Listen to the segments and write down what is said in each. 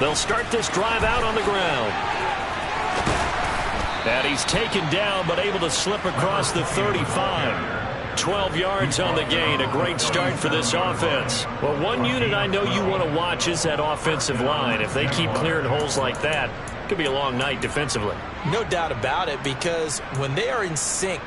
They'll start this drive out on the ground. And he's taken down, but able to slip across the 35. 12 yards on the gain. A great start for this offense. Well, one unit I know you want to watch is that offensive line. If they keep clearing holes like that, it could be a long night defensively. No doubt about it, because when they are in sync,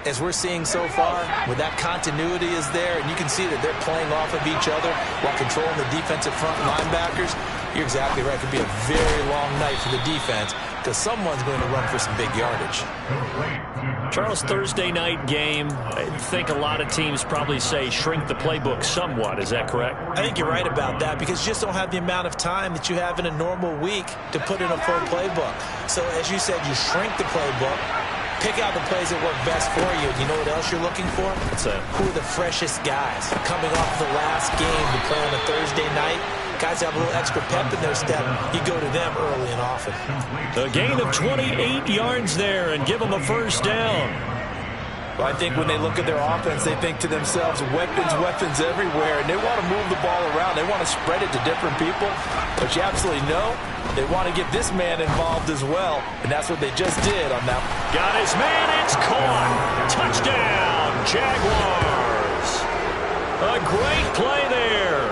as we're seeing so far, where that continuity is there, and you can see that they're playing off of each other while controlling the defensive front linebackers, you're exactly right. It could be a very long night for the defense because someone's going to run for some big yardage. Charles, Thursday night game, I think a lot of teams probably say shrink the playbook somewhat. Is that correct? I think you're right about that because you just don't have the amount of time that you have in a normal week to put in a full playbook. So as you said, you shrink the playbook. Pick out the plays that work best for you. You know what else you're looking for? Who are the freshest guys coming off the last game to play on a Thursday night? Guys have a little extra pep in their step. You go to them early and often. A gain of 28 yards there and give them a first down. Well, I think when they look at their offense, they think to themselves, weapons, weapons everywhere, and they want to move the ball around. They want to spread it to different people, but you absolutely know they want to get this man involved as well, and that's what they just did on that. Got his man, it's caught. Touchdown, Jaguars. A great play there.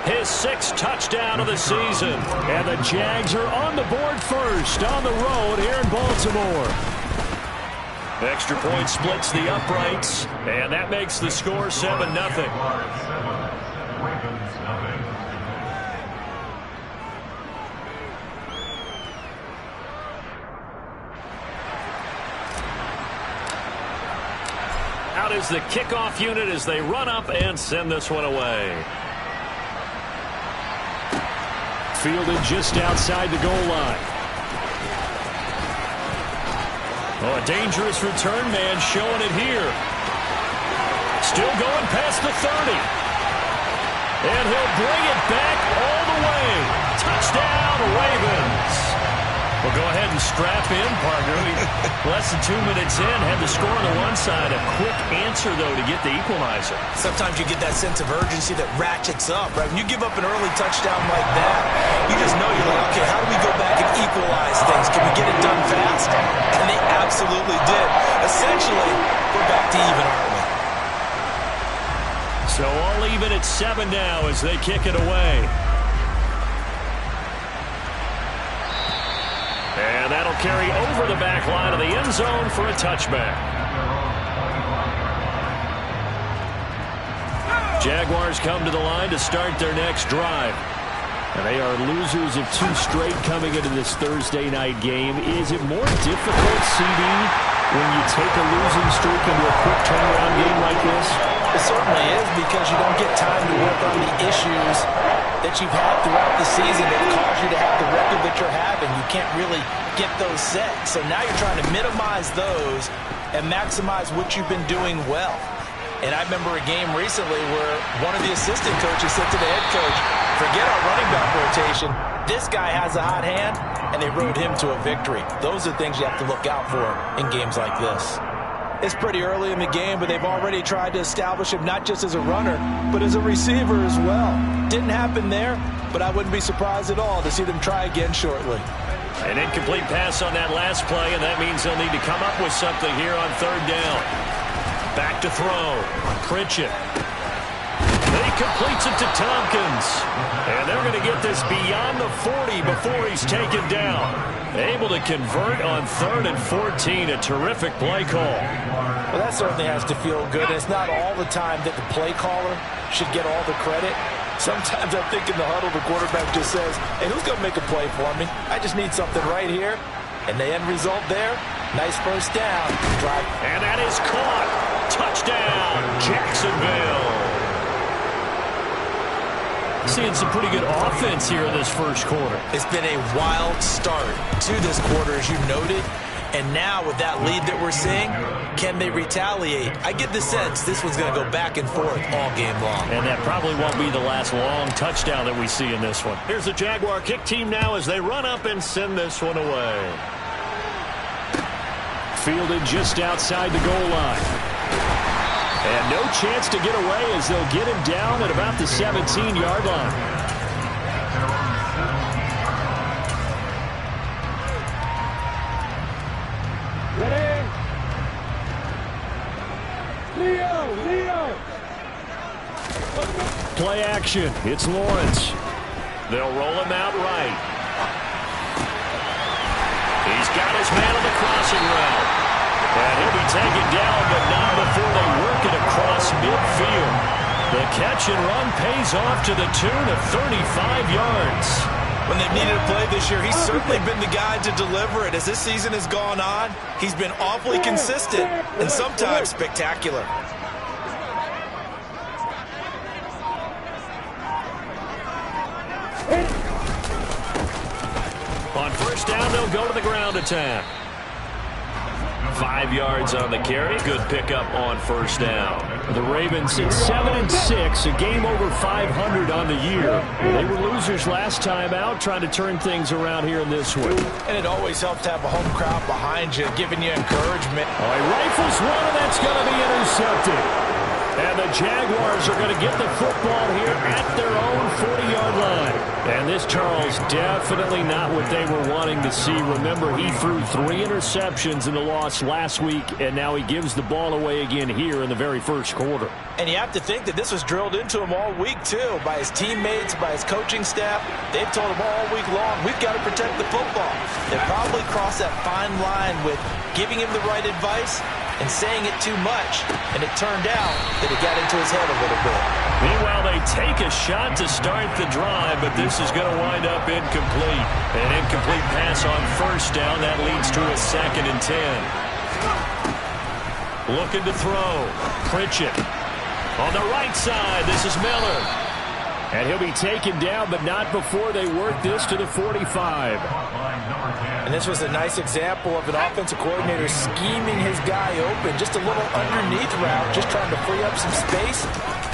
His 6th touchdown of the season, and the Jags are on the board first on the road here in Baltimore. Extra point splits the uprights, and that makes the score 7-0. Out is the kickoff unit as they run up and send this one away. Fielded just outside the goal line. Oh, a dangerous return man showing it here. Still going past the 30. And he'll bring it back all the way. Touchdown, Ravens. Well, go ahead and strap in, partner. Less than 2 minutes in, had the score on the one side. A quick answer, though, to get the equalizer. Sometimes you get that sense of urgency that ratchets up, right? When you give up an early touchdown like that, you just know you're like, okay, how do we go back and equalize things? Can we get it done fast? And they absolutely did. Essentially, we're back to even, aren't we? So all even at 7 now as they kick it away. And that'll carry over the back line of the end zone for a touchback. Jaguars come to the line to start their next drive. And they are losers of 2 straight coming into this Thursday night game. Is it more difficult, CD, when you take a losing streak into a quick turnaround game like this? It certainly is, because you don't get time to work on the issues that you've had throughout the season that caused you to have the record that you're having. You can't really get those set. So now you're trying to minimize those and maximize what you've been doing well. And I remember a game recently where one of the assistant coaches said to the head coach, forget our running back rotation. This guy has a hot hand, and they rode him to a victory. Those are things you have to look out for in games like this. It's pretty early in the game, but they've already tried to establish him not just as a runner, but as a receiver as well. Didn't happen there, but I wouldn't be surprised at all to see them try again shortly. An incomplete pass on that last play, and that means they'll need to come up with something here on 3rd down. Back to throw. Pritchett. He completes it to Tompkins. And they're going to get this beyond the 40 before he's taken down. Able to convert on 3rd and 14. A terrific play call. Well, that certainly has to feel good. It's not all the time that the play caller should get all the credit. Sometimes I think in the huddle, the quarterback just says, hey, who's going to make a play for me? I just need something right here. And the end result there, nice first down. Drive. And that is caught. Touchdown, Jacksonville. Seeing some pretty good offense here in this first quarter. It's been a wild start to this quarter, as you noted. And now with that lead that we're seeing, can they retaliate? I get the sense this one's going to go back and forth all game long. And that probably won't be the last long touchdown that we see in this one. Here's the Jaguar kick team now as they run up and send this one away. Fielded just outside the goal line. And no chance to get away as they'll get him down at about the 17-yard line. Play action. It's Lawrence. They'll roll him out right. He's got his man on the crossing route. And he'll be taken down, but not before they work it across midfield. The catch and run pays off to the tune of 35 yards. When they've needed a play this year, he's certainly been the guy to deliver it. As this season has gone on, he's been awfully consistent and sometimes spectacular. On first down, they'll go to the ground attack. 5 yards on the carry. Good pickup on first down. The Ravens at 7-6, a game over 500 on the year. They were losers last time out, trying to turn things around here in this one. And it always helps to have a home crowd behind you, giving you encouragement. Oh, he rifles one, and that's going to be intercepted. And the Jaguars are going to get the football here at their own 40-yard line. And this, Charles, definitely not what they were wanting to see. Remember, he threw 3 interceptions in the loss last week, and now he gives the ball away again here in the very first quarter. And you have to think that this was drilled into him all week, too, by his teammates, by his coaching staff. They've told him all week long, we've got to protect the football. They probably crossed that fine line with giving him the right advice and saying it too much, and it turned out that it got into his head a little bit. Meanwhile, they take a shot to start the drive, but this is going to wind up incomplete. An incomplete pass on first down. That leads to a 2nd and 10. Looking to throw. Pritchett. On the right side, this is Miller. And he'll be taken down, but not before they work this to the 45. And this was a nice example of an offensive coordinator scheming his guy open. Just a little underneath route, just trying to free up some space,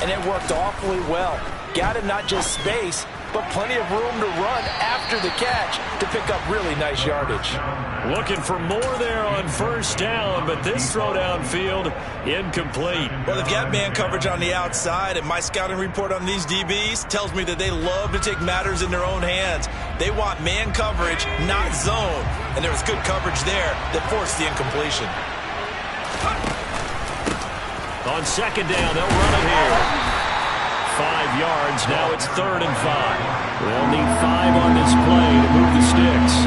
and it worked awfully well. Got him not just space, but plenty of room to run after the catch to pick up really nice yardage. Looking for more there on first down, but this throw downfield, incomplete. Well, they've got man coverage on the outside, and my scouting report on these DBs tells me that they love to take matters in their own hands. They want man coverage, not zone. And there was good coverage there that forced the incompletion. On second down, they'll run it here. 5 yards, now it's 3rd and 5. They'll need 5 on this play to move the sticks.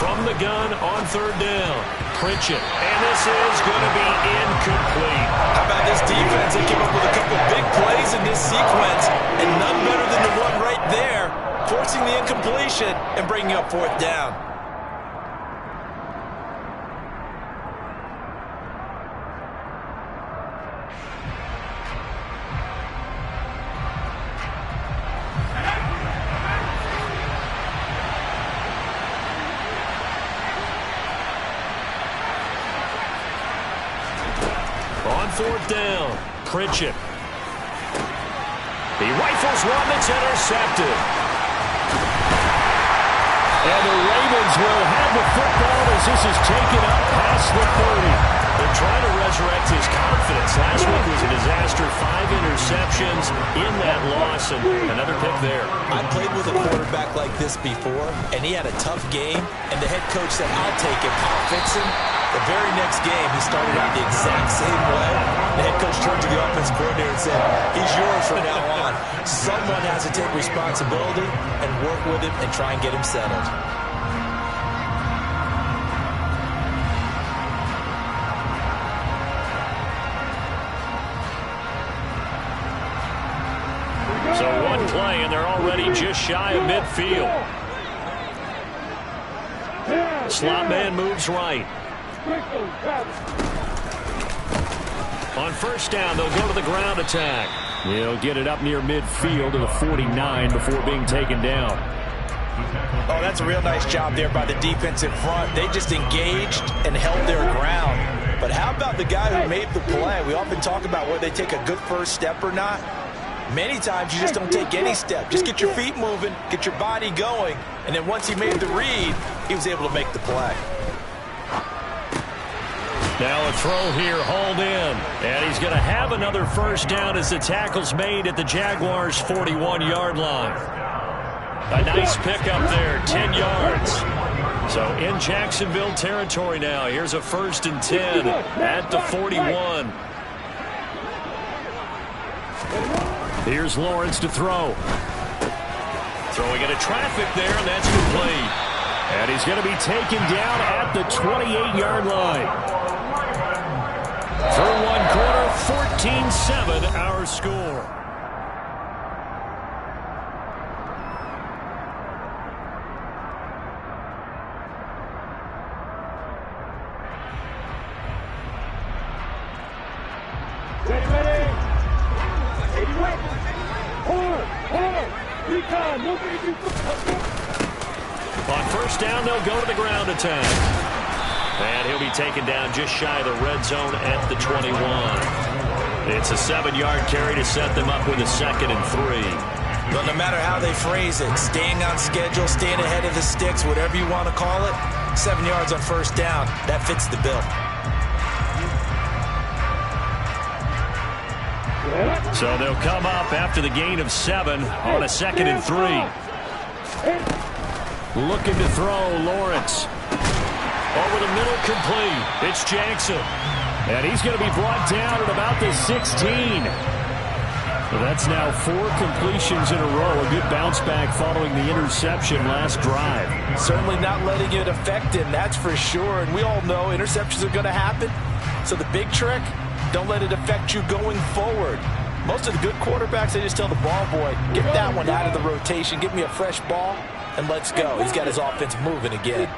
From the gun on 3rd down, Pritchett. And this is going to be incomplete. How about this defense? They came up with a couple big plays in this sequence, and none better than the one right there, forcing the incompletion and bringing up 4th down. On 4th down, Pritchett. He rifles one that's intercepted. And the Ravens will have the football as this is taken up past the 30. They're trying to resurrect his confidence. Last week was a disaster. 5 interceptions in that loss, and another pick there. I played with a quarterback like this before, and he had a tough game, and the head coach said, I'll take him, I'll fix him. The very next game, he started out the exact same way. The head coach turned to the offensive coordinator and said, he's yours from now on. Someone has to take responsibility and work with him and try and get him settled. So one play, and they're already just shy of midfield. Slot man moves right. On first down, they'll go to the ground attack. They'll get it up near midfield to the 49 before being taken down. Oh, that's a real nice job there by the defense in front. They just engaged and held their ground. But how about the guy who made the play? We often talk about whether they take a good first step or not. Many times you just don't take any step. Just get your feet moving, get your body going, and then once he made the read, he was able to make the play. Now a throw here, hauled in. And he's going to have another first down as the tackle's made at the Jaguars' 41-yard line. A nice pickup there, 10 yards. So in Jacksonville territory now. Here's a 1st and 10 at the 41. Here's Lawrence to throw. Throwing into traffic there, and that's complete. And he's going to be taken down at the 28-yard line. Through one quarter, 14-7 our score. On first down, they'll go to the ground attack. And he'll be taken down just shy of the red zone at the 21. It's a 7-yard carry to set them up with a 2nd and 3. But no matter how they phrase it, staying on schedule, staying ahead of the sticks, whatever you want to call it, 7 yards on first down, that fits the bill. So they'll come up after the gain of 7 on a 2nd and 3. Looking to throw, Lawrence. Over the middle, complete. It's Jackson. And he's going to be brought down at about the 16. So that's now 4 completions in a row. A good bounce back following the interception last drive. Certainly not letting it affect him, that's for sure. And we all know interceptions are going to happen. So the big trick, don't let it affect you going forward. Most of the good quarterbacks, they just tell the ball boy, get that one out of the rotation, give me a fresh ball, and let's go. He's got his offense moving again.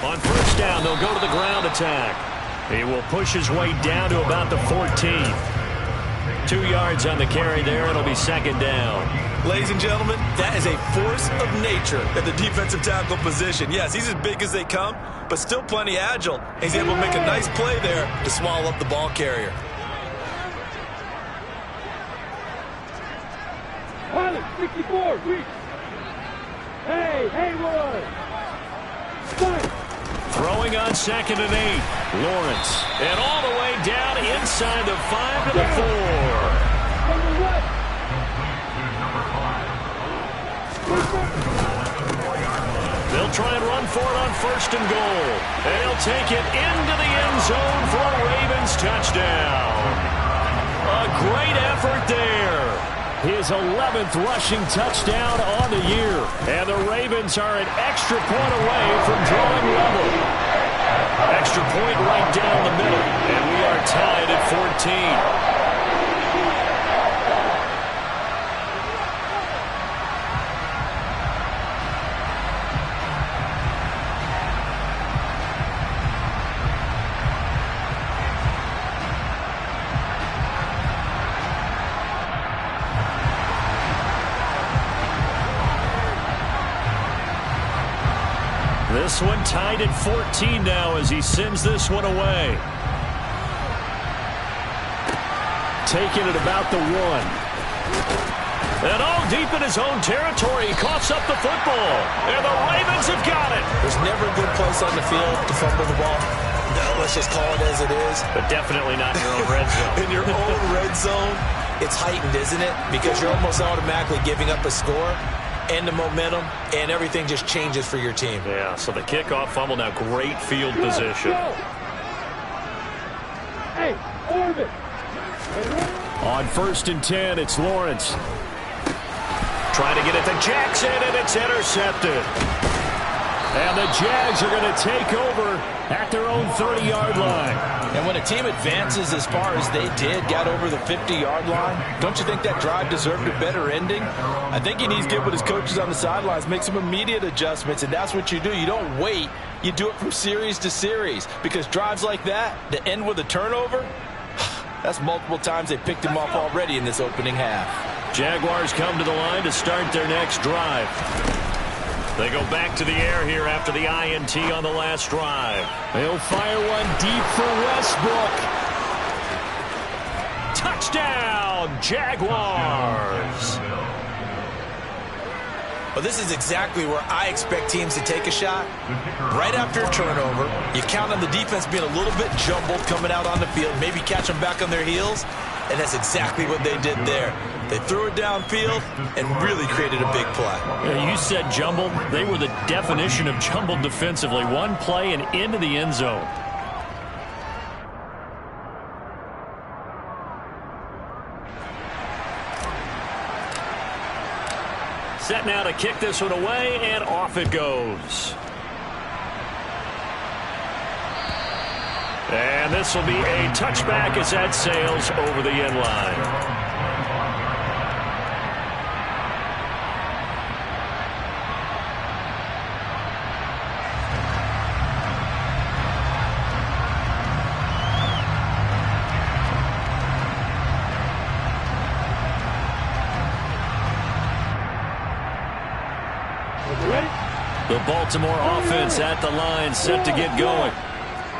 On first down, they'll go to the ground attack. He will push his way down to about the 14. 2 yards on the carry there. It'll be 2nd down. Ladies and gentlemen, that is a force of nature at the defensive tackle position. Yes, he's as big as they come, but still plenty agile. He's able to make a nice play there to swallow up the ball carrier. Pilot, 64, reach. Hey, Haywood. Throwing on 2nd and 8. Lawrence. And all the way down inside the 5 to the 4. They'll try and run for it on 1st and goal. And he'll take it into the end zone for a Ravens touchdown. A great effort there. His 11th rushing touchdown on the year. And the Ravens are an extra point away from drawing level. Extra point right down the middle. And we are tied at 14. This one tied at 14 now as he sends this one away. Taking it about the 1. And all deep in his own territory, he coughs up the football. And the Ravens have got it. There's never a good place on the field to fumble the ball. No, let's just call it as it is. But definitely not in your own red zone. In your own red zone, it's heightened, isn't it? Because you're almost automatically giving up a score and the momentum, and everything just changes for your team. Yeah, so the kickoff fumble, now great field position. Hey, orbit. On 1st and 10, it's Lawrence. Trying to get it to Jackson, and it's intercepted. And the Jags are going to take over at their own 30-yard line. And when a team advances as far as they did, got over the 50-yard line, don't you think that drive deserved a better ending? I think he needs to get with his coaches on the sidelines, make some immediate adjustments, and that's what you do. You don't wait. You do it from series to series, because drives like that, that end with a turnover, that's multiple times they picked him off already in this opening half. Jaguars come to the line to start their next drive. They go back to the air here after the INT on the last drive. They'll fire one deep for Westbrook. Touchdown, Jaguars. Well, this is exactly where I expect teams to take a shot. Right after a turnover, you count on the defense being a little bit jumbled coming out on the field, maybe catch them back on their heels, and that's exactly what they did there. They threw it downfield and really created a big play. Yeah, you said jumbled. They were the definition of jumbled defensively. One play and into the end zone. Set now to kick this one away, and off it goes. And this will be a touchback as that sails over the end line. The Baltimore offense at the line, set to get going.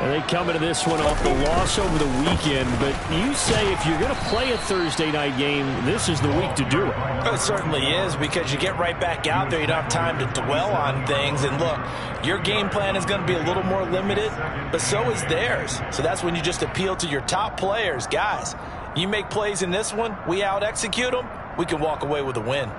And they come into this one off the loss over the weekend, but you say if you're going to play a Thursday night game, this is the week to do it. Well, it certainly is, because you get right back out there. You don't have time to dwell on things. And look, your game plan is going to be a little more limited, but so is theirs. So that's when you just appeal to your top players. Guys, you make plays in this one, we out-execute them, we can walk away with a win.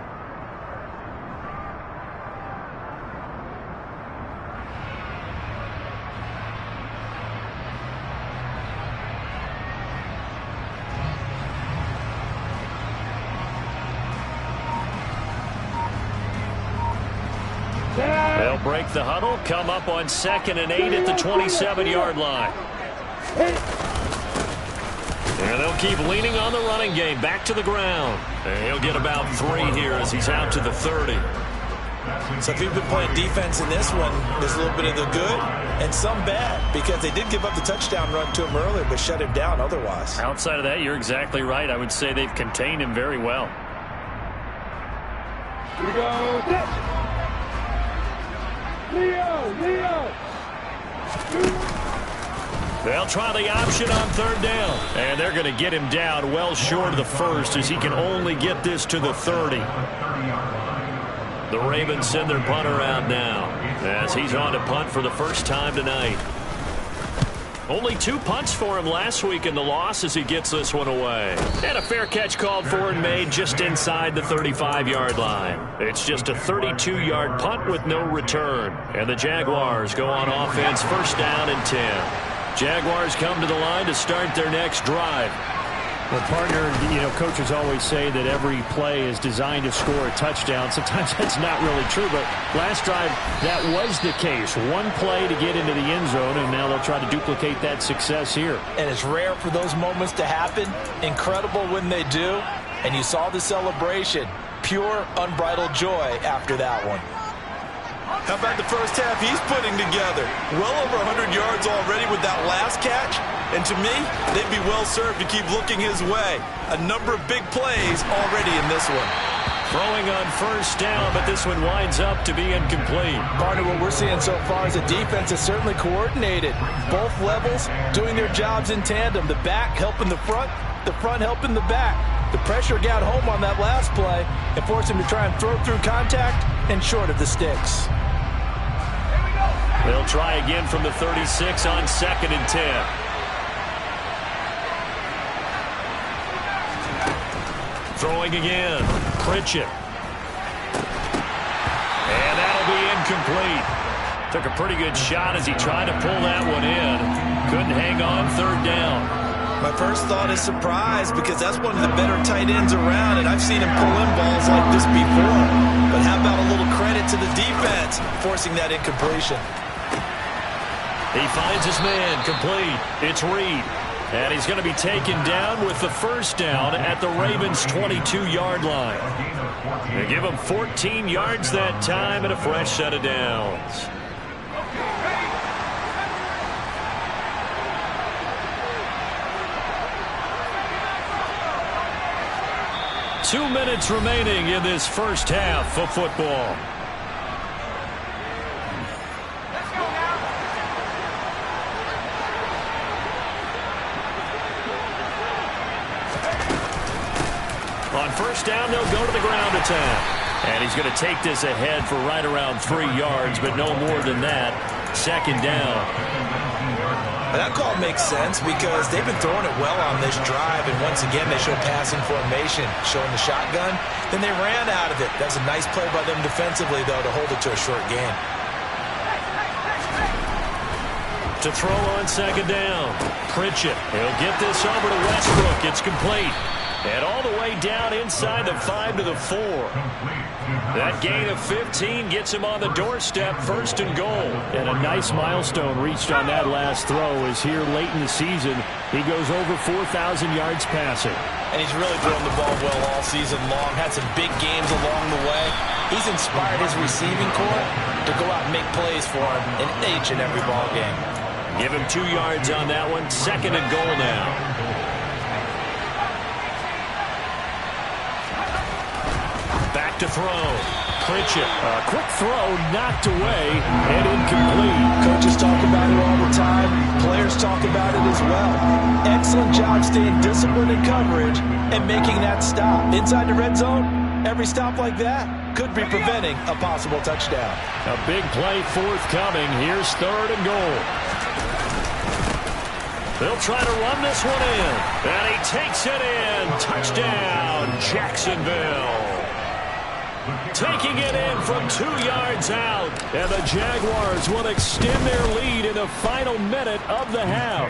They'll break the huddle, come up on 2nd and 8 at the 27-yard line. And they'll keep leaning on the running game, back to the ground. And he'll get about 3 here as he's out to the 30. So if you've been playing defense in this one, there's a little bit of the good and some bad, because they did give up the touchdown run to him earlier, but shut him down otherwise. Outside of that, you're exactly right. I would say they've contained him very well. Here we go. Leo. They'll try the option on 3rd down. And they're going to get him down well short of the 1st as he can only get this to the 30. The Ravens send their punter out now as he's on to punt for the first time tonight. Only 2 punts for him last week in the loss as he gets this one away. And a fair catch called for and made just inside the 35-yard line. It's just a 32-yard punt with no return. And the Jaguars go on offense, 1st down and 10. Jaguars come to the line to start their next drive. Well, partner, coaches always say that every play is designed to score a touchdown. Sometimes that's not really true, but last drive, that was the case. One play to get into the end zone, and now they'll try to duplicate that success here. And it's rare for those moments to happen. Incredible when they do. And you saw the celebration. Pure, unbridled joy after that one. How about the first half he's putting together? Well over 100 yards already with that last catch. And to me, they'd be well served to keep looking his way. A number of big plays already in this one. Throwing on 1st down, but this one winds up to be incomplete. Partner, what we're seeing so far is the defense is certainly coordinated. Both levels doing their jobs in tandem. The back helping the front helping the back. The pressure got home on that last play and forced him to try and throw through contact and short of the sticks. They'll try again from the 36 on 2nd and 10. Throwing again. Pritchett. And that'll be incomplete. Took a pretty good shot as he tried to pull that one in. Couldn't hang on 3rd down. My first thought is surprise, because that's one of the better tight ends around, and I've seen him pull in balls like this before. But how about a little credit to the defense forcing that incompletion? He finds his man, complete. It's Reed. And he's going to be taken down with the 1st down at the Ravens' 22-yard line. They give him 14 yards that time and a fresh set of downs. Two minutes remaining in this first half of football. On 1st down, they'll go to the ground attack. And he's going to take this ahead for right around 3 yards, but no more than that. Second down. That call makes sense because they've been throwing it well on this drive, and once again they show passing formation, showing the shotgun. Then they ran out of it. That's a nice play by them defensively, though, to hold it to a short gain. To throw on second down. Pritchett. He'll get this over to Westbrook. It's complete. And all the way down inside the 5 to the 4. That gain of 15 gets him on the doorstep, 1st and goal. And a nice milestone reached on that last throw as here late in the season, he goes over 4,000 yards passing. And he's really thrown the ball well all season long. Had some big games along the way. He's inspired his receiving corps to go out and make plays for him in each and every ball game. Give him 2 yards on that one. 2nd and goal now. Back to throw. Pritchett. A quick throw knocked away and incomplete. Coaches talk about it all the time. Players talk about it as well. Excellent job staying disciplined in coverage and making that stop. Inside the red zone, every stop like that could be preventing a possible touchdown. A big play forthcoming. Here's 3rd and goal. They'll try to run this one in. And he takes it in. Touchdown, Jacksonville. Taking it in from 2 yards out. And the Jaguars will extend their lead in the final minute of the half.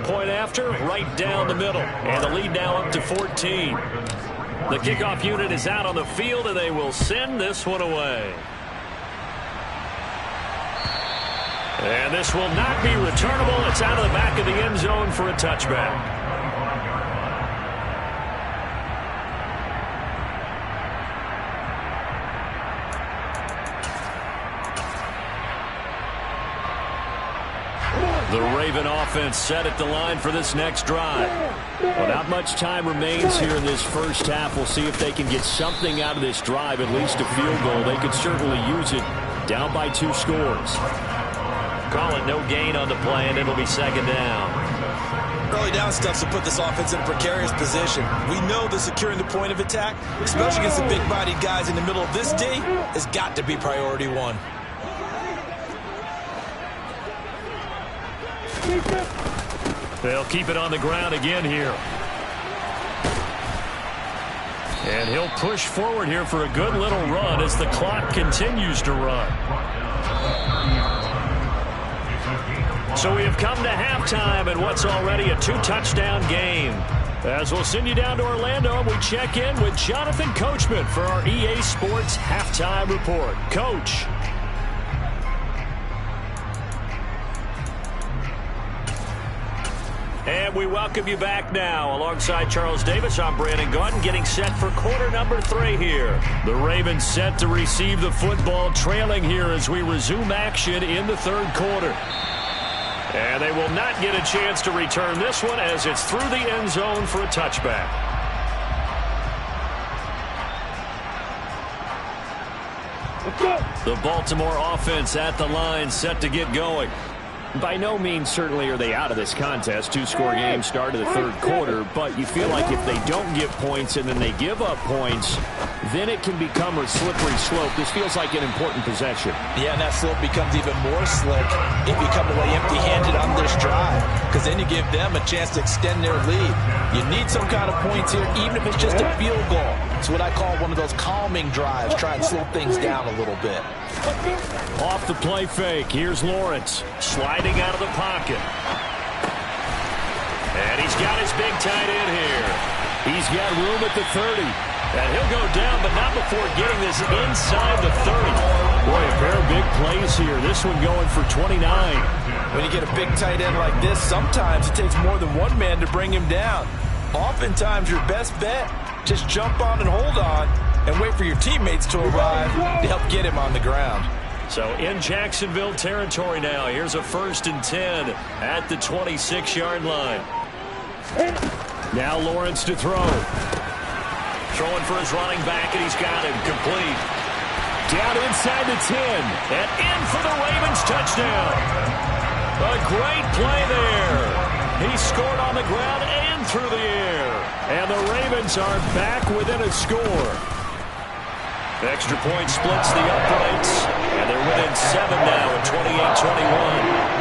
Point after, right down the middle. And the lead now up to 14. The kickoff unit is out on the field, and they will send this one away. And this will not be returnable. It's out of the back of the end zone for a touchback. The Raven offense set at the line for this next drive. Well, not much time remains here in this first half. We'll see if they can get something out of this drive, at least a field goal. They could certainly use it. Down by 2 scores. Call it no gain on the play, and it'll be 2nd down. Early down stuff to put this offense in a precarious position. We know that securing the point of attack, especially against the big-bodied guys in the middle of this D, has got to be priority 1. They'll keep it on the ground again here. And he'll push forward here for a good little run as the clock continues to run. So we have come to halftime in what's already a 2-touchdown game. As we'll send you down to Orlando, and we check in with Jonathan Coachman for our EA Sports Halftime Report. Coach. And we welcome you back now. Alongside Charles Davis, I'm Brandon Gaudin, getting set for quarter number 3 here. The Ravens set to receive the football, trailing here as we resume action in the 3rd quarter. And they will not get a chance to return this one as it's through the end zone for a touchback. The Baltimore offense at the line, set to get going. By no means certainly are they out of this contest. 2-score game start of the 3rd quarter, but you feel like if they don't get points and then they give up points, then it can become a slippery slope. This feels like an important possession. Yeah, and that slope becomes even more slick if you come away empty-handed on this drive, because then you give them a chance to extend their lead. You need some kind of points here, even if it's just a field goal. It's what I call one of those calming drives. Try and slow things down a little bit. Off the play fake, here's Lawrence. Sliding out of the pocket. And he's got his big tight end here. He's got room at the 30. And he'll go down, but not before getting this inside the 30. Boy, a pair of big plays here. This one going for 29. When you get a big tight end like this, sometimes it takes more than one man to bring him down. Oftentimes, your best bet, just jump on and hold on and wait for your teammates to arrive to help get him on the ground. So in Jacksonville territory now. Here's a 1st and 10 at the 26-yard line. Now Lawrence to throw. Throwing for his running back, and he's got him complete. Down inside the 10. And in for the Ravens touchdown. A great play there. He scored on the ground and through the air. And the Ravens are back within a score. Extra point splits the uprights, and they're within 7 now at 28-21.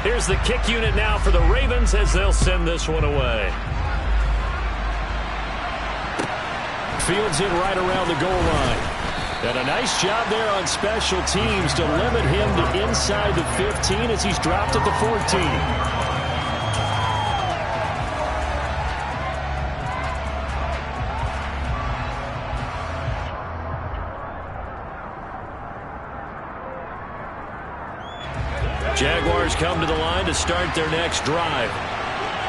Here's the kick unit now for the Ravens as they'll send this one away. Fields it right around the goal line. And a nice job there on special teams to limit him to inside the 15 as he's dropped at the 14. Jaguars come to the line to start their next drive.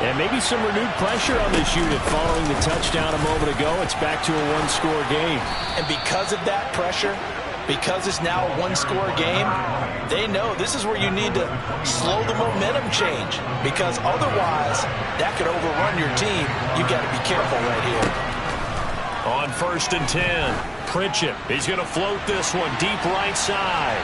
And maybe some renewed pressure on this unit following the touchdown a moment ago. It's back to a one-score game. And because of that pressure, because it's now a one-score game, they know this is where you need to slow the momentum change. Because otherwise, that could overrun your team. You've got to be careful right here. On 1st and 10, Pritchett. He's going to float this one deep right side.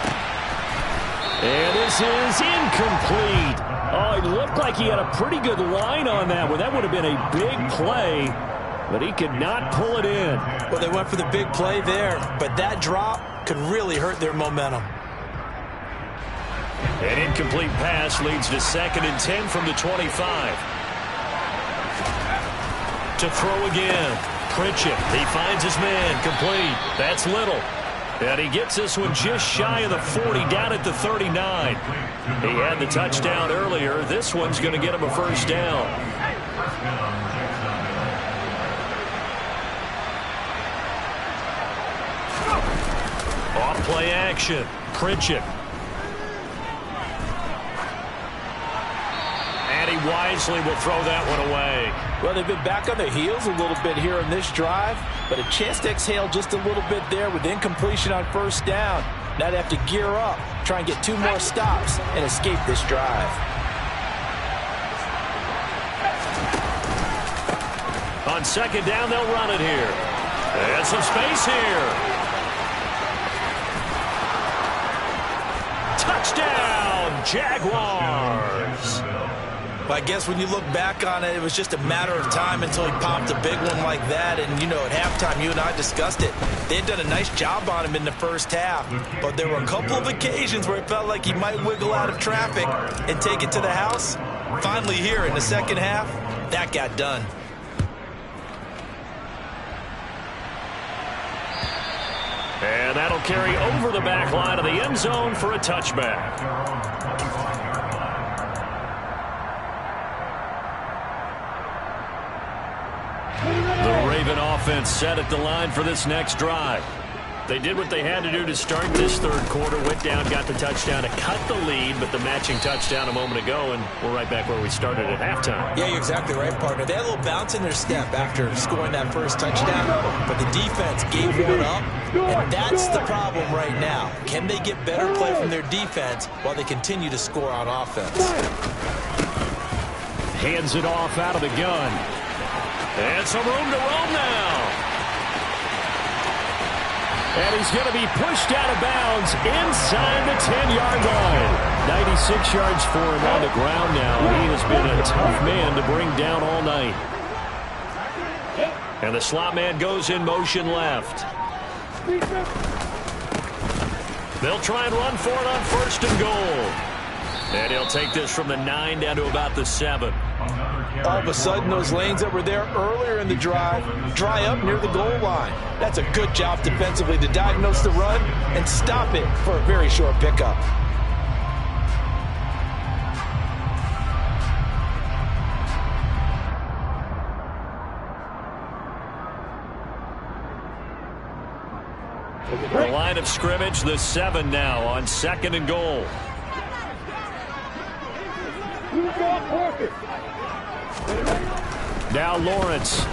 And this is incomplete. Oh, it looked like he had a pretty good line on that one. That would have been a big play, but he could not pull it in. Well, they went for the big play there, but that drop could really hurt their momentum. An incomplete pass leads to 2nd and 10 from the 25. To throw again. Pritchett, he finds his man, complete. That's Little. And he gets this one just shy of the 40, down at the 39. He had the touchdown earlier. This one's going to get him a first down. Off play action. Pritchett. And he wisely will throw that one away. Well, they've been back on their heels a little bit here in this drive, but a chance to exhale just a little bit there with incompletion on 1st down. Now they have to gear up, try and get 2 more stops, and escape this drive. On 2nd down, they'll run it here. And some space here. Touchdown, Jaguars. But I guess when you look back on it, it was just a matter of time until he popped a big one like that. And, you know, at halftime, you and I discussed it. They had done a nice job on him in the first half. But there were a couple of occasions where it felt like he might wiggle out of traffic and take it to the house. Finally here in the second half, that got done. And that'll carry over the back line of the end zone for a touchback. The Raven offense set at the line for this next drive. They did what they had to do to start this 3rd quarter. Went down, got the touchdown to cut the lead, but the matching touchdown a moment ago, and we're right back where we started at halftime. Yeah, you're exactly right, partner. They had a little bounce in their step after scoring that first touchdown, but the defense gave one up, and that's the problem right now. Can they get better play from their defense while they continue to score on offense? Hands it off out of the gun. And some room to roam now. And he's going to be pushed out of bounds inside the 10-yard line. 96 yards for him on the ground now. He has been a tough man to bring down all night. And the slot man goes in motion left. They'll try and run for it on 1st and goal. And he'll take this from the 9 down to about the 7. All of a sudden, those lanes that were there earlier in the drive dry up near the goal line. That's a good job defensively to diagnose the run and stop it for a very short pickup. The line of scrimmage, the 7 now on 2nd and goal. Now Lawrence.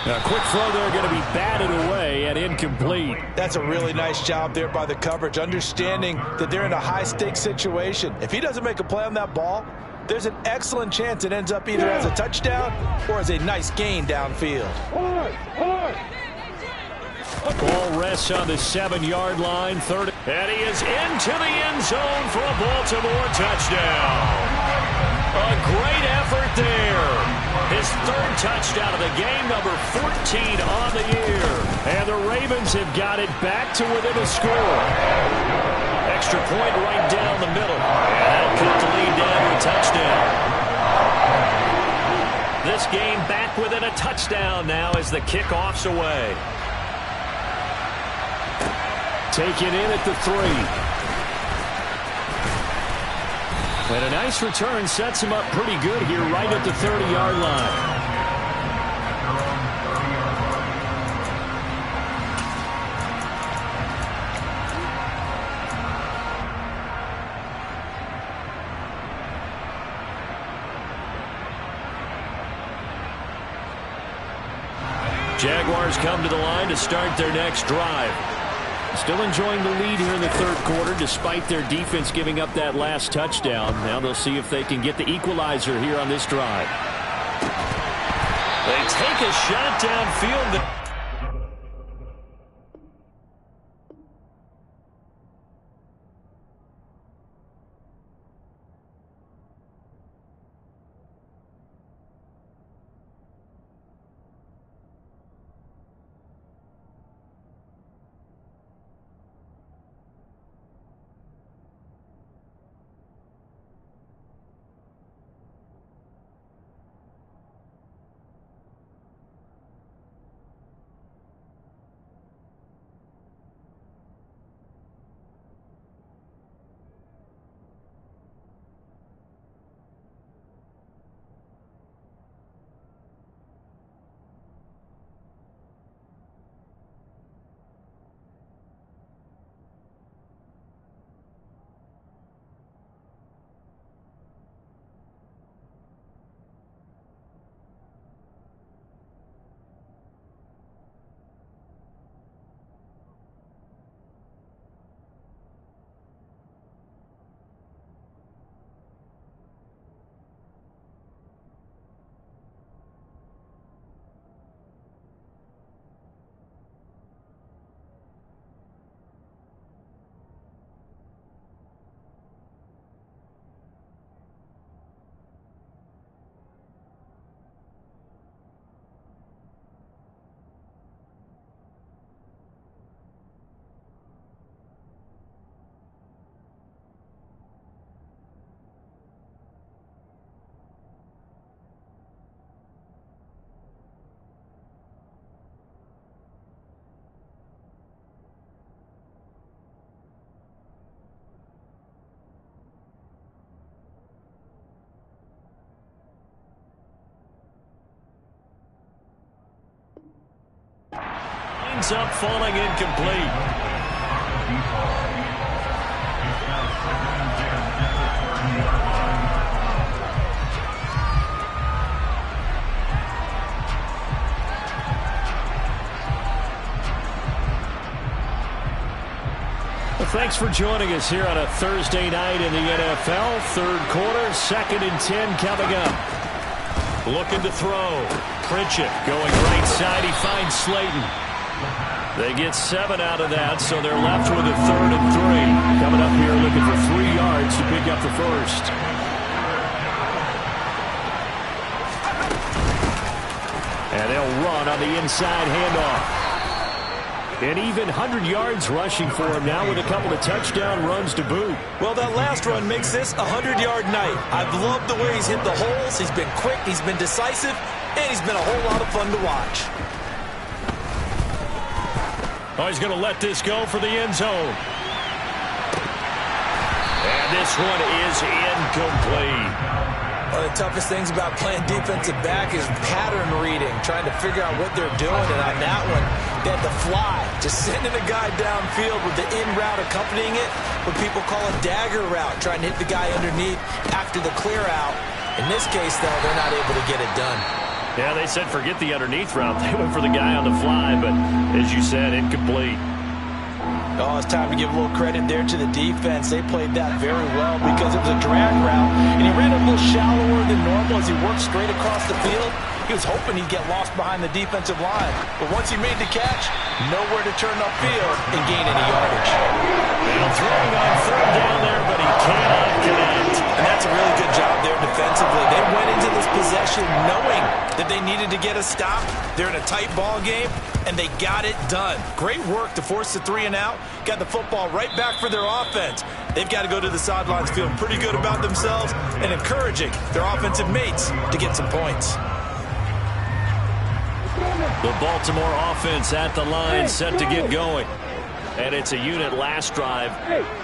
A quick throw there going to be batted away and incomplete. That's a really nice job there by the coverage, understanding that they're in a high-stakes situation. If he doesn't make a play on that ball, there's an excellent chance it ends up either as a touchdown or as a nice gain downfield. Ball rests on the 7-yard line. Third, and he is into the end zone for a Baltimore touchdown. A great effort there. His third touchdown of the game, number 14 on the year. And the Ravens have got it back to within a score. Extra point right down the middle. And that'll cut the lead down to a touchdown. This game back within a touchdown now as the kickoff's away. Taken in at the 3. And a nice return sets him up pretty good here right at the 30-yard line. Jaguars come to the line to start their next drive. Still enjoying the lead here in the third quarter despite their defense giving up that last touchdown. Now they'll see if they can get the equalizer here on this drive. They take a shot downfield. Ends up falling incomplete. Well, thanks for joining us here on a Thursday night in the NFL. Third quarter, 2nd and 10 coming up. Looking to throw. Pritchett going right side. He finds Slayton. They get 7 out of that, so they're left with a 3rd and 3. Coming up here looking for 3 yards to pick up the first. And they'll run on the inside handoff. An even 100 yards rushing for him now with a couple of touchdown runs to boot. Well, that last run makes this a 100-yard night. I've loved the way he's hit the holes. He's been quick, he's been decisive, and he's been a whole lot of fun to watch. Oh, he's going to let this go for the end zone. And this one is incomplete. One of the toughest things about playing defensive back is pattern reading, trying to figure out what they're doing. And on that one, they had to fly, just sending a guy downfield with the in route accompanying it, what people call a dagger route, trying to hit the guy underneath after the clear out. In this case, though, they're not able to get it done. Yeah, they said forget the underneath route. They went for the guy on the fly, but as you said, incomplete. Oh, it's time to give a little credit there to the defense. They played that very well because it was a drag route, and he ran a little shallower than normal as he worked straight across the field. He was hoping he'd get lost behind the defensive line, but once he made the catch, nowhere to turn upfield and gain any yardage. And throwing on third down there, but he cannot connect. And that's a really good job there defensively. They went into this possession knowing that they needed to get a stop. They're in a tight ball game, and they got it done. Great work to force the 3 and out. Got the football right back for their offense. They've got to go to the sidelines feeling pretty good about themselves and encouraging their offensive mates to get some points. The Baltimore offense at the line, set to get going. And it's a unit last drive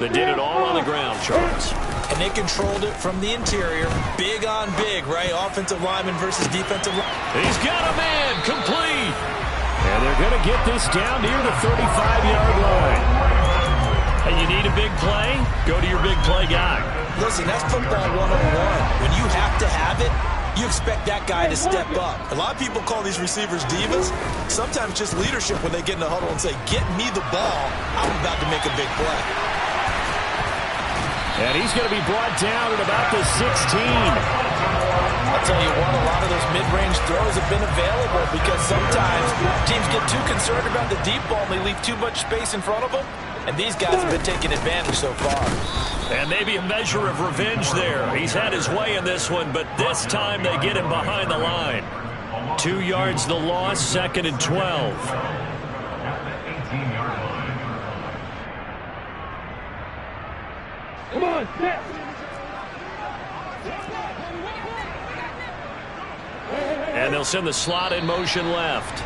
that did it all on the ground, Charles. And they controlled it from the interior. Big on big, right? Offensive lineman versus defensive lineman. He's got a man, complete. And they're going to get this down near the 35-yard line. Hey, you need a big play? Go to your big play guy. Listen, that's football 101. When you have to have it, you expect that guy to step up. A lot of people call these receivers divas. Sometimes just leadership when they get in the huddle and say, get me the ball. I'm about to make a big play. And he's going to be brought down at about the 16. I'll tell you what, a lot of those mid-range throws have been available because sometimes teams get too concerned about the deep ball and they leave too much space in front of them. And these guys have been taking advantage so far. And maybe a measure of revenge there. He's had his way in this one, but this time they get him behind the line. 2 yards the loss, 2nd and 12. Come on, set. And they'll send the slot in motion left.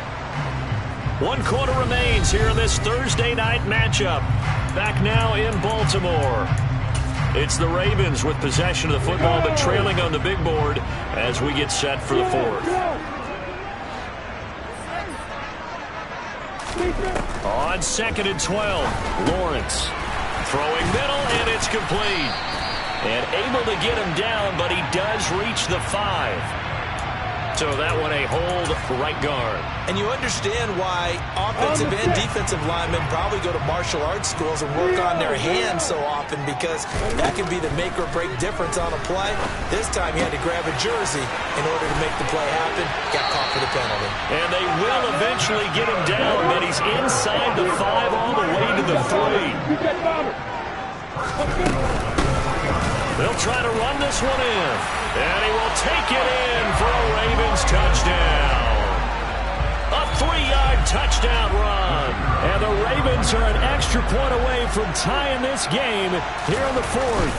1 quarter remains here in this Thursday night matchup. Back now in Baltimore. It's the Ravens with possession of the football, but trailing on the big board as we get set for the 4th. On 2nd and 12, Lawrence throwing middle, and it's complete. And able to get him down, but he does reach the 5. So that one a hold right guard. And you understand why offensive and defensive linemen probably go to martial arts schools and work on their hands so often, because that can be the make or break difference on a play. This time he had to grab a jersey in order to make the play happen. Got caught for the penalty. And they will eventually get him down, but he's inside the 5 all the way to the 3. They'll try to run this one in. And he will take it in for a Ravens touchdown. A 3-yard touchdown run. And the Ravens are an extra point away from tying this game here in the 4th.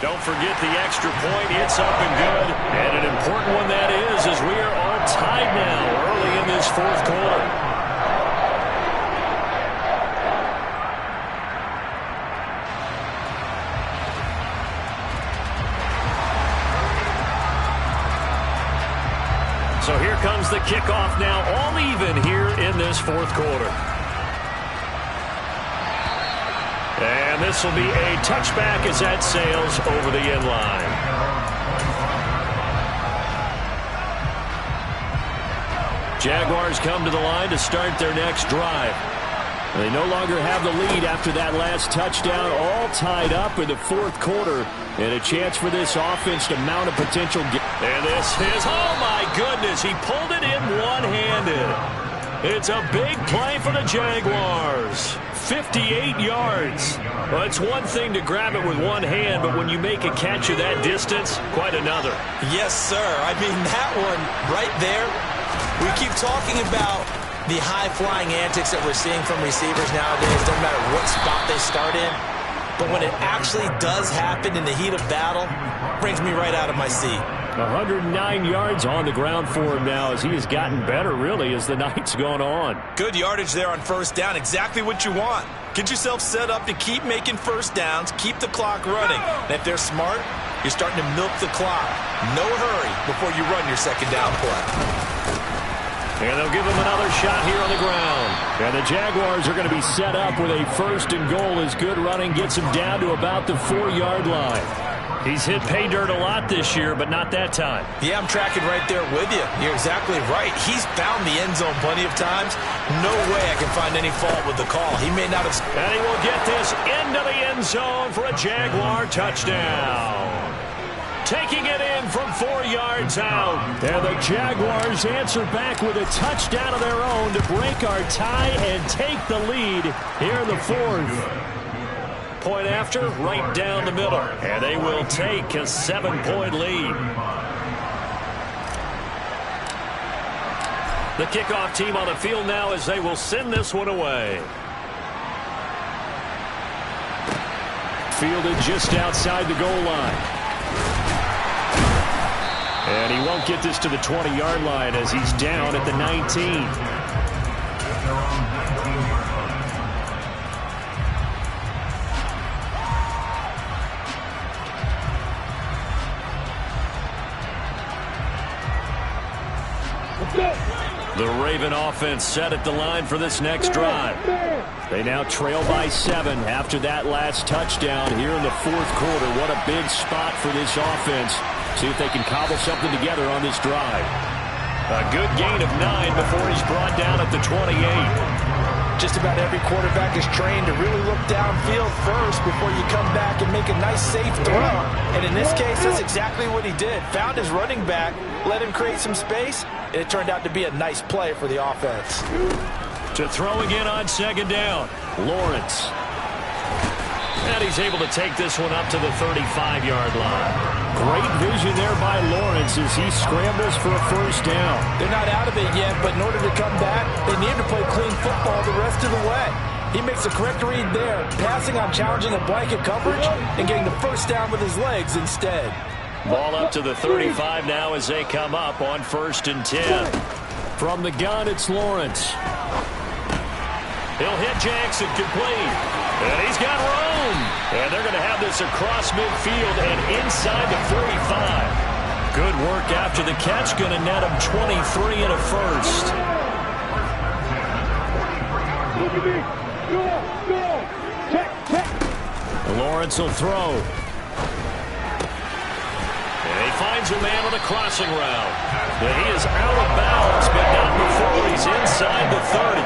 Don't forget the extra point. It's up and good. And an important one that is, as we are all tied now early in this 4th quarter. So here comes the kickoff now, all even here in this 4th quarter. And this will be a touchback as that sails over the end line. Jaguars come to the line to start their next drive. They no longer have the lead after that last touchdown, all tied up in the 4th quarter, and a chance for this offense to mount a potential game. And this is, oh my goodness, he pulled it in one-handed. It's a big play for the Jaguars. 58 yards. Well, it's one thing to grab it with one hand, but when you make a catch of that distance, quite another. Yes, sir. I mean, that one right there, we keep talking about the high-flying antics that we're seeing from receivers nowadays, no matter what spot they start in. But when it actually does happen in the heat of battle, it brings me right out of my seat. 109 yards on the ground for him now as he has gotten better, really, as the night's gone on. Good yardage there on 1st down. Exactly what you want. Get yourself set up to keep making 1st downs, keep the clock running. And if they're smart, you're starting to milk the clock. No hurry before you run your 2nd down play. And they'll give him another shot here on the ground. And the Jaguars are going to be set up with a 1st and goal as good running gets him down to about the 4-yard line. He's hit pay dirt a lot this year, but not that time. Yeah, I'm tracking right there with you. You're exactly right. He's found the end zone plenty of times. No way I can find any fault with the call. He may not have... And he will get this into the end zone for a Jaguar touchdown. Taking it in from 4 yards out. And the Jaguars answer back with a touchdown of their own to break our tie and take the lead here in the fourth. Point after, right down the middle. And they will take a 7-point lead. The kickoff team on the field now as they will send this one away. Fielded just outside the goal line. And he won't get this to the 20-yard line as he's down at the 19. The Raven offense set at the line for this next drive. They now trail by 7 after that last touchdown here in the fourth quarter. What a big spot for this offense. See if they can cobble something together on this drive. A good gain of 9 before he's brought down at the 28. Just about every quarterback is trained to really look downfield first before you come back and make a nice, safe throw. And in this case, that's exactly what he did. Found his running back, let him create some space, and it turned out to be a nice play for the offense. To throw again on second down, Lawrence. And he's able to take this one up to the 35-yard line. Great vision there by Lawrence as he scrambles for a first down. They're not out of it yet, but in order to come back, they need to play clean football the rest of the way. He makes a correct read there, passing on challenging a blanket coverage and getting the first down with his legs instead. Ball up to the 35 now as they come up on 1st and 10. From the gun, it's Lawrence. He'll hit Jackson complete. And he's got room. And they're going to have this across midfield and inside the 45. Good work after the catch. Going to net him 23 and a first. Lawrence will throw. And he finds a man on a crossing route. And he is out of bounds, but not before he's inside the 30.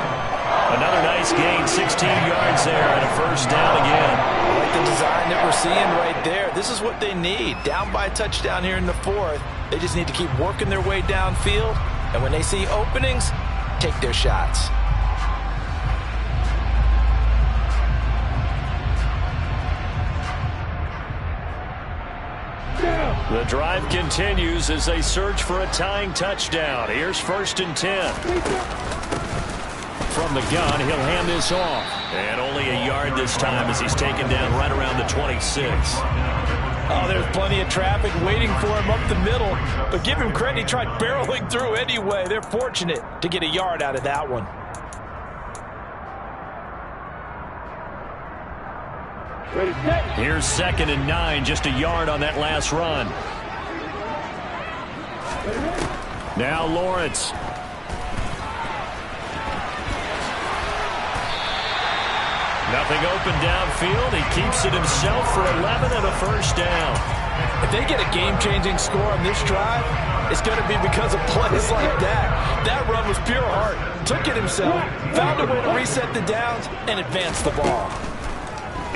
Another nice gain, 16 yards there, and a first down again. I like the design that we're seeing right there. This is what they need. Down by a touchdown here in the fourth. They just need to keep working their way downfield. And when they see openings, take their shots. The drive continues as they search for a tying touchdown. Here's 1st and 10. From the gun, he'll hand this off. And only a yard this time as he's taken down right around the 26. Oh, there's plenty of traffic waiting for him up the middle. But give him credit, he tried barreling through anyway. They're fortunate to get a yard out of that one. Here's 2nd and 9, just a yard on that last run. Now Lawrence. Nothing open downfield. He keeps it himself for 11 and a first down. If they get a game-changing score on this drive, it's going to be because of plays like that. That run was pure heart. Took it himself, found a way to reset the downs, and advance the ball.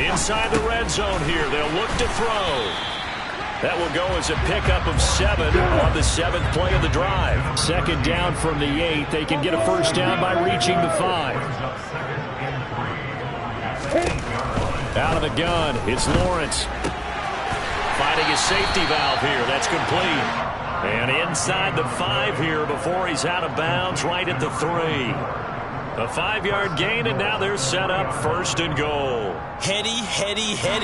Inside the red zone here. They'll look to throw. That will go as a pickup of 7 on the 7th play of the drive. 2nd down from the 8. They can get a first down by reaching the 5. Out of the gun, it's Lawrence. Finding his safety valve here. That's complete. And inside the 5 here before he's out of bounds right at the 3. A 5-yard gain, and now they're set up 1st and goal. Heady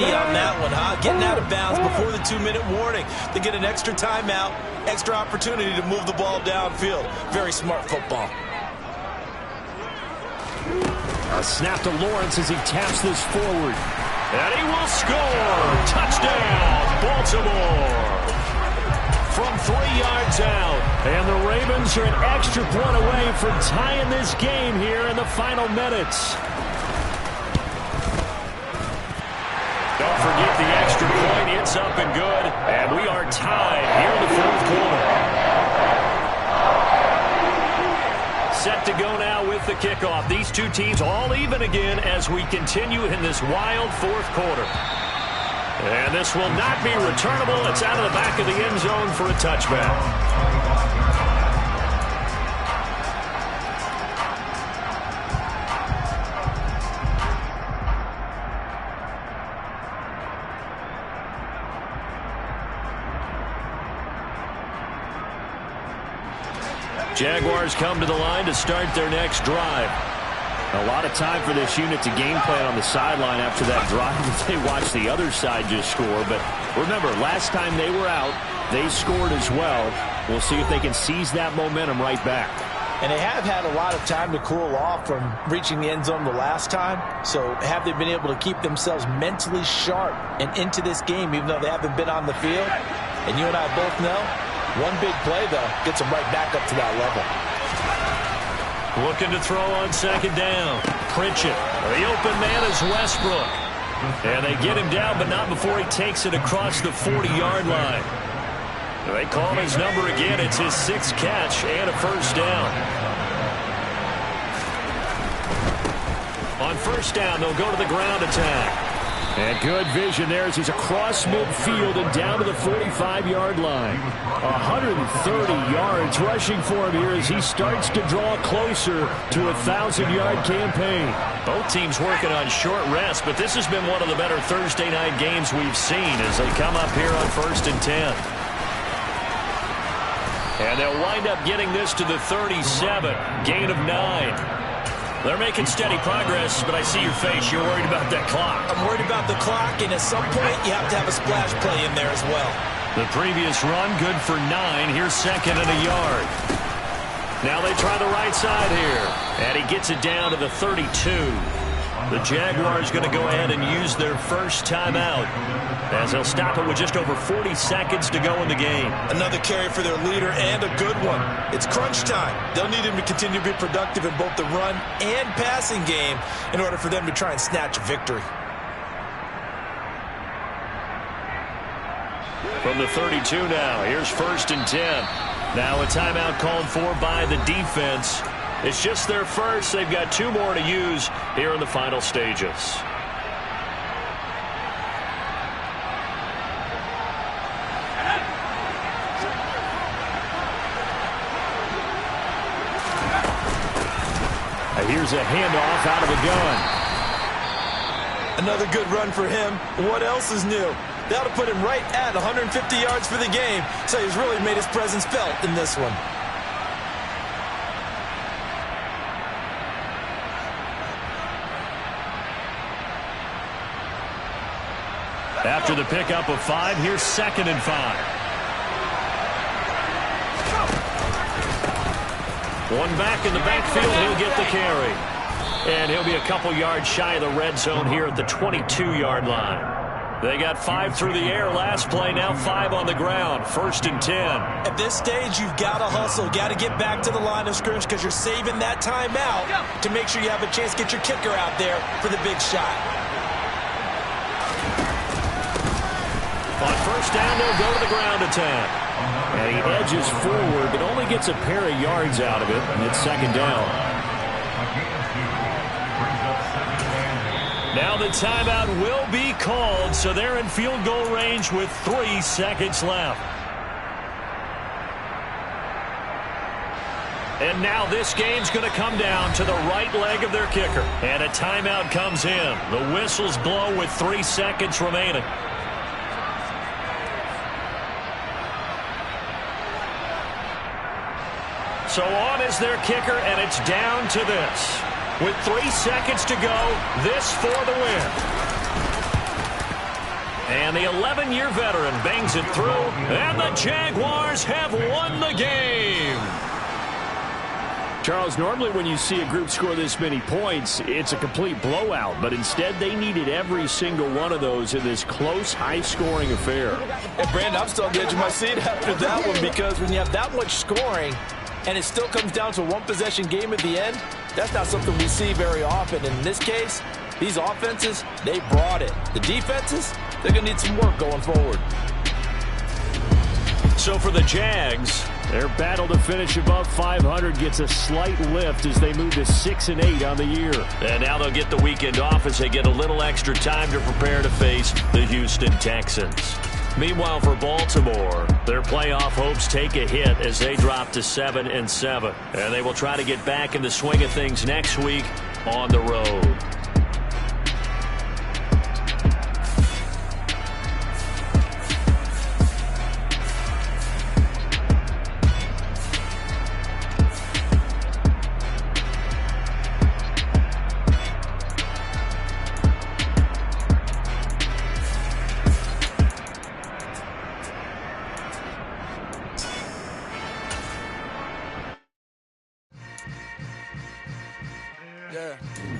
on that one, huh? Getting out of bounds before the 2-minute warning. They get an extra timeout, extra opportunity to move the ball downfield. Very smart football. A snap to Lawrence as he taps this forward. And he will score! Touchdown, Baltimore! From 3 yards out. And the Ravens are an extra point away from tying this game here in the final minutes. Don't forget the extra point it's up and good, and we are tied here in the fourth quarter. Set to go now with the kickoff. These two teams all even again as we continue in this wild fourth quarter. And this will not be returnable. It's out of the back of the end zone for a touchback. Jaguars come to the line to start their next drive. A lot of time for this unit to game plan on the sideline after that drive as they watch the other side just score. But remember, last time they were out, they scored as well. We'll see if they can seize that momentum right back. And they have had a lot of time to cool off from reaching the end zone the last time. So have they been able to keep themselves mentally sharp and into this game even though they haven't been on the field? And you and I both know, one big play, though, gets them right back up to that level. Looking to throw on second down. Pritchett. The open man is Westbrook. And they get him down, but not before he takes it across the 40-yard line. They call his number again. It's his sixth catch and a first down. On first down, they'll go to the ground attack. And good vision there as he's across midfield and down to the 45-yard line. 130 yards rushing for him here as he starts to draw closer to a 1,000-yard campaign. Both teams working on short rest, but this has been one of the better Thursday night games we've seen as they come up here on 1st and 10. And they'll wind up getting this to the 37, gain of 9. They're making steady progress, but I see your face. You're worried about that clock. I'm worried about the clock, and at some point, you have to have a splash play in there as well. The previous run, good for 9. Here's second and a yard. Now they try the right side here, and he gets it down to the 32. The Jaguars going to go ahead and use their first timeout as they'll stop it with just over 40 seconds to go in the game. Another carry for their leader and a good one. It's crunch time. They'll need him to continue to be productive in both the run and passing game in order for them to try and snatch a victory. From the 32 now, here's 1st and 10. Now a timeout called for by the defense. It's just their first. They've got 2 more to use here in the final stages. Here's a handoff out of the gun. Another good run for him. What else is new? That'll put him right at 150 yards for the game. So he's really made his presence felt in this one. After the pickup of 5, here's 2nd and 5. One back in the backfield, he'll get the carry. And he'll be a couple yards shy of the red zone here at the 22-yard line. They got 5 through the air last play, now 5 on the ground. 1st and 10. At this stage, you've got to hustle. Got to get back to the line of scrimmage because you're saving that time out to make sure you have a chance to get your kicker out there for the big shot. On first down, they'll go to the ground attack. And he edges forward, but only gets a pair of yards out of it, and it's 2nd down. Now the timeout will be called, so they're in field goal range with 3 seconds left. And now this game's going to come down to the right leg of their kicker. And a timeout comes in. The whistles blow with 3 seconds remaining. So on is their kicker, and it's down to this. With 3 seconds to go, this for the win. And the 11-year veteran bangs it through, and the Jaguars have won the game. Charles, normally when you see a group score this many points, it's a complete blowout. But instead, they needed every single one of those in this close, high-scoring affair. And, Brandon, I'm still on the edge of my seat after that one because when you have that much scoring and it still comes down to a one-possession game at the end, that's not something we see very often. In this case, These offenses, they brought it. The defenses, they're going to need some work going forward. So for the Jags, their battle to finish above 500 gets a slight lift as they move to 6-8 on the year. and now they'll get the weekend off as they get a little extra time to prepare to face the Houston Texans. Meanwhile, for Baltimore, their playoff hopes take a hit as they drop to 7-7. And they will try to get back in the swing of things next week on the road. Yeah.